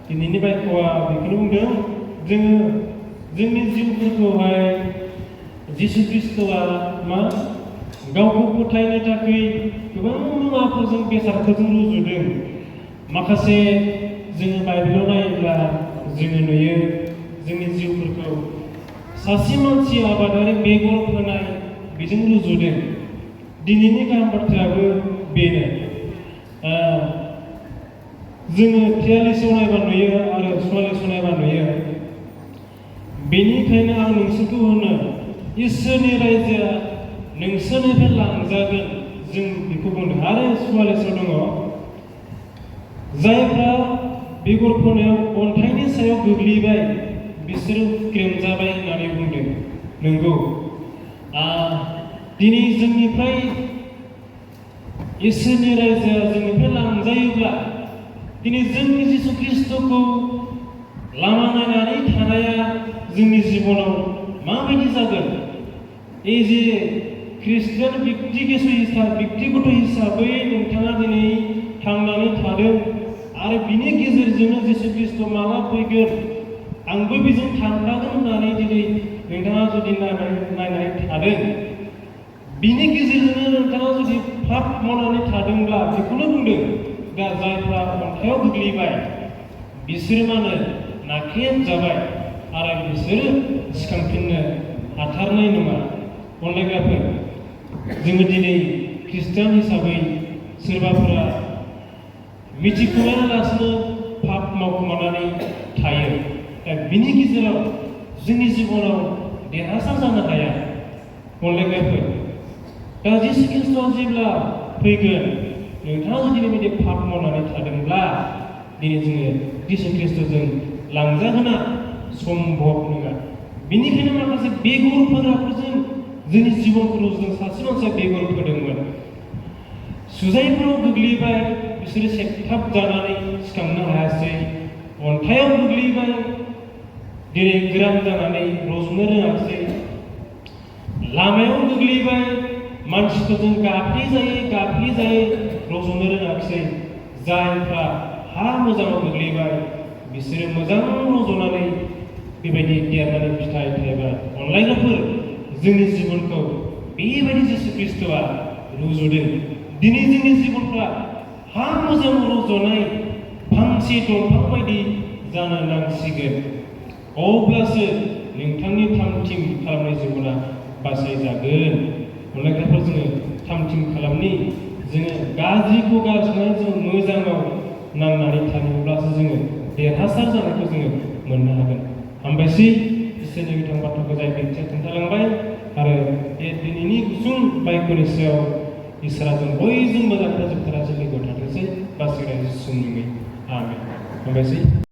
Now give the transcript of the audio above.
दिनैनि बाथ्राया बेखौनो बुंदों जोङो जोंनि जिउफोरखौहाय जिसु ख्रिस्ट'आ मा गावखौ फोथायनो थाखाय गोबां मुवाफोरजों बेसादफोरजों रुजुदों। माखासे जोङो बाइबेलाव नायोब्ला जोङो नुयो जोंनि जिउफोरखौ सासे मानसि आबादारि बेगर फोनाय बेजों रुजुदों। दिनैनि गाहाम बाथ्रायाबो बेनो जोङो 43 नायबा नुयो आरो 44 नायबा नुयो। बेनिखायनो आं नोंसोरखौ होनो इसोरनि रायजोआ नोंसोरनिफ्राय लांजागोन जों बेखौ बुंदों। आरो 44 दङ जायफ्रा बेगर फोनायाव अन्थाइनि सायाव गोग्लैबाय बिसोरो हुख्रेमजाबाय होननानै बुंदों। नंगौ दिनै जोंनिफ्राय इसोरनि रायजोआ जोंनिफ्राय लांजायोब्ला दिनै जोंनि जिसु ख्रिस्ट'खौ लामा नायनानै थानाया जोंनि जिबनाव माबायदि जागोन? एजे ख्रिस्टियान व्यक्तिगत हिसाबै नोंथाङा दिनै थांनानै थादों आरो बिनि गेजेरजोंनो जिसु ख्रिस्ट' माला फैगोन आंबो बेजों थांफागोन होननानै दिनै नोंथाङा जुदि नायनानै थादों, बिनि गेजेरजोंनो नोंथाङा जुदि पाप मावनानै थादोंब्ला बेखौनो बुंदों दा जायफ्रा अन्थाइयाव गोग्लैबाय बिसोरो मानो नाख्रेबजाबाय आरो बिसोरो सिखांफिननो हाथारनाय नङा। अनलायग्राफोर जोङो दिनै ख्रिस्टियान हिसाबै सोरबाफोरा मिथिखुमायालासिनो पाप मावखुमानानै थायो। दा बिनि गेजेराव जोंनि जिबनाव देरहासार जानो हाया। अनलायग्राफोर दा जिसु ख्रिस्ट'आ जेब्ला फैगोन नोंथाङा जुदि बेबायदि पाप मावनानै थादोंब्ला दिनै जोङो जिसु ख्रिस्ट'जों लांजागोना सम्भब नङा। बेनिखायनो माखासे बेगरफोराफोरजों जोंनि जिबनफोराव जों सासे मानसिया बेगर फोदोंमोन। सुजाइफोराव गोग्लैबाय बिसोरो सेबथाब जानानै सिखांनो हायासै। अन्थाइयाव गोग्लैबाय दिनै गोरान जानानै रज'नो रोङासै। लामायाव गोग्लैबाय मानसिफोरजों गाफ्लेजायै रज'नो रोङाखिसै। जायफ्रा हा मोजाङाव गोग्लैबाय बिसोरो मोजां रज'नानै बेबायदि देरनानै फिथाइ थायबाय। अनलायग्राफोर जोंनि जिबनखौ बेबायदि जिसु ख्रिस्ट'आ रुजुदों। दिनै जोंनि जिबनफ्रा हा मोजां रज'नाय फांसे दंफां बायदि जानो नांसिगोन। अब्लासो नोंथांनि थामथिम खालामनाय जिबना बासायजागोन। अनलायग्राफोर जोङो थामथिम खालामनि जोङो गाज्रिखौ गारसोनानै जोङो मोजाङाव नांनानै थानोब्लासो जोङो देरहासार जानायखौ जोङो मोननो हागोन। हामबायसै इसोरनि गोथां बाथ्राखौ जाय व्यक्तिया खोन्थालांबाय आरो बे दिनैनि गुसुं बाइकनि सायाव इसोरा जों बयजों मोजां फोजोबथारा जोंनि गथाथोंसै बासिग्रा जिसुनि मुङै आमेन। हामबायसै।